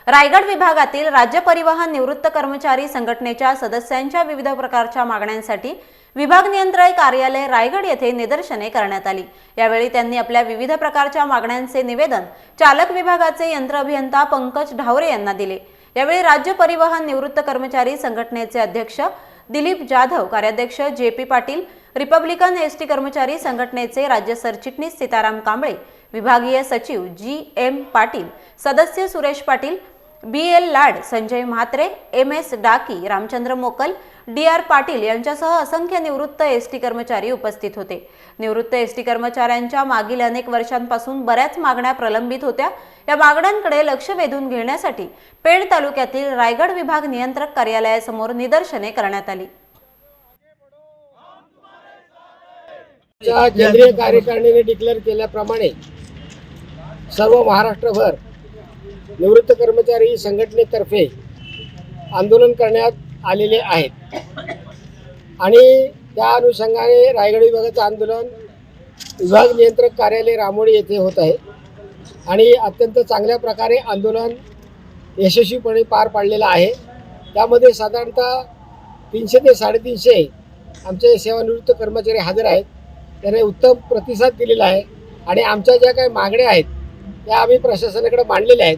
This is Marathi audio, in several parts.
रायगड विभागातील राज्य परिवहन निवृत्त कर्मचारी संघटनेच्या सदस्यांच्या विविध प्रकारच्या मागण्यांसाठी विभाग नियंत्रक कार्यालय रायगड येथे निदर्शने करण्यात आली। यावेळी त्यांनी आपल्या विविध प्रकारच्या मागण्यांचे निवेदन चालक विभागाचे यंत्र अभियंता पंकज ढावरे यांना दिले। यावेळी राज्य परिवहन निवृत्त कर्मचारी संघटनेचे अध्यक्ष दिलीप जाधव, कार्याध्यक्ष जेपी पाटील, रिपब्लिकन एसटी कर्मचारी संघटनेचे राज्य सरचिटणीस सीताराम कांबळे, विभागीय सचिव जी.एम. पाटील, सदस्य सुरेश पाटील, बी.एल. लाड, संजय म्हात्रे, एम.एस. डाकी, रामचंद्र मोकल, डी.आर. पाटील यांच्यासह असंख्य निवृत्त एसटी कर्मचारी उपस्थित होते। निवृत्त एसटी कर्मचाऱ्यांच्या मागील अनेक वर्षांपासून बऱ्याच मागण्या प्रलंबित होत्या। या मागण्यांकडे लक्ष वेधून घेण्यासाठी पेड तालुक्यातील रायगड विभाग नियंत्रक कार्यालयासमोर निदर्शने करण्यात आली। केंद्रीय कार्यकारिणीने डिक्लेअर केल्याप्रमाणे सर्व महाराष्ट्रभर निवृत्त कर्मचारी संघटनेतर्फे आंदोलन करण्यात आलेले आहेत आणि त्या अनुषंगाने रायगड विभागाचे आंदोलन विभाग नियंत्रक कार्यालय रामोडी येथे होत आहे आणि अत्यंत चांगल्या प्रकारे आंदोलन यशस्वीपणे पार पाडलेलं आहे। त्यामध्ये साधारणतः 300 ते 350 आमचे सेवानिवृत्त कर्मचारी हजर आहेत। त्याने उत्तम प्रतिसाद दिलेला आहे आणि आमच्या ज्या काही मागण्या आहेत त्या आम्ही प्रशासनाकडे मांडलेल्या आहेत।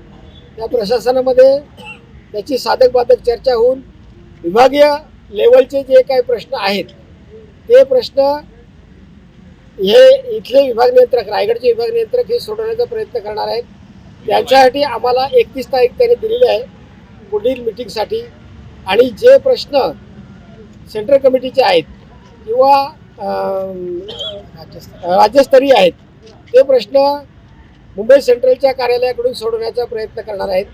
त्या प्रशासनामध्ये त्याची साधक बाधक चर्चा होऊन विभागीय लेवलचे जे काही प्रश्न आहेत ते प्रश्न हे इथले विभाग नियंत्रक, रायगडचे विभाग नियंत्रक हे सोडवण्याचा प्रयत्न करणार आहेत। त्यांच्यासाठी आम्हाला 31 तारीख त्यांनी दिलेली आहे पुढील मीटिंगसाठी आणि जे प्रश्न सेंट्रल कमिटीचे आहेत किंवा राज्यस्तरीय आहेत ते प्रश्न मुंबई सेंट्रलच्या कार्यालयाकडून सोडवण्याचा प्रयत्न करणार आहेत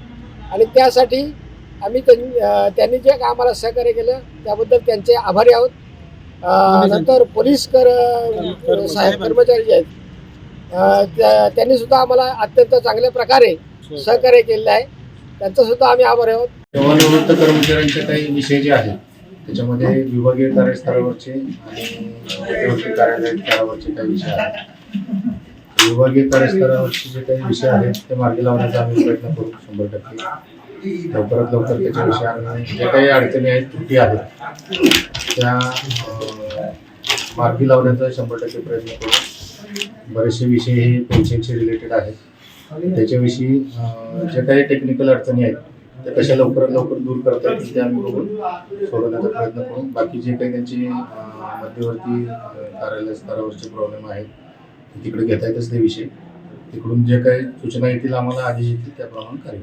आणि त्यासाठी आम्ही त्यांनी जे आम्हाला सहकार्य केलं त्याबद्दल त्यांचे आभारी आहोत। नंतर पोलीस कर्मचारी जे आहेत त्यांनी सुद्धा आम्हाला अत्यंत चांगल्या प्रकारे सहकार्य केलेलं आहे, त्यांचा सुद्धा आम्ही आभारी आहोत। सेवानिवृत्त कर्मचाऱ्यांचे काही विषय जे आहेत त्याच्यामध्ये विभागीय कार्यस्तरावरचे आणि कार्यालय स्तरावरचे काही विषय आहेत। विभागीय कार्यस्तरावरचे जे काही विषय आहेत ते मार्गी लावण्याचा आम्ही प्रयत्न करू 100%। लवकरात लवकर त्याच्या विषयाने जे काही अडचणी आहेत, त्रुटी आहेत त्या मार्गी लावण्याचा 100% प्रयत्न करू। बरेचसे विषय हे पेन्शनशी रिलेटेड आहेत, त्याच्याविषयी जे काही टेक्निकल अडचणी आहेत त्या कशा लवकरात लवकर दूर करता येतील ते आम्ही बघून सोडवण्याचा प्रयत्न करू। बाकी जे काही त्यांची मध्यवर्ती कार्यालय स्तरावरचे प्रॉब्लेम आहेत तिकडे घेता येत असले विषय, तिकडून जे काही सूचना येतील आम्हाला आधी येतील त्याप्रमाणे कार्य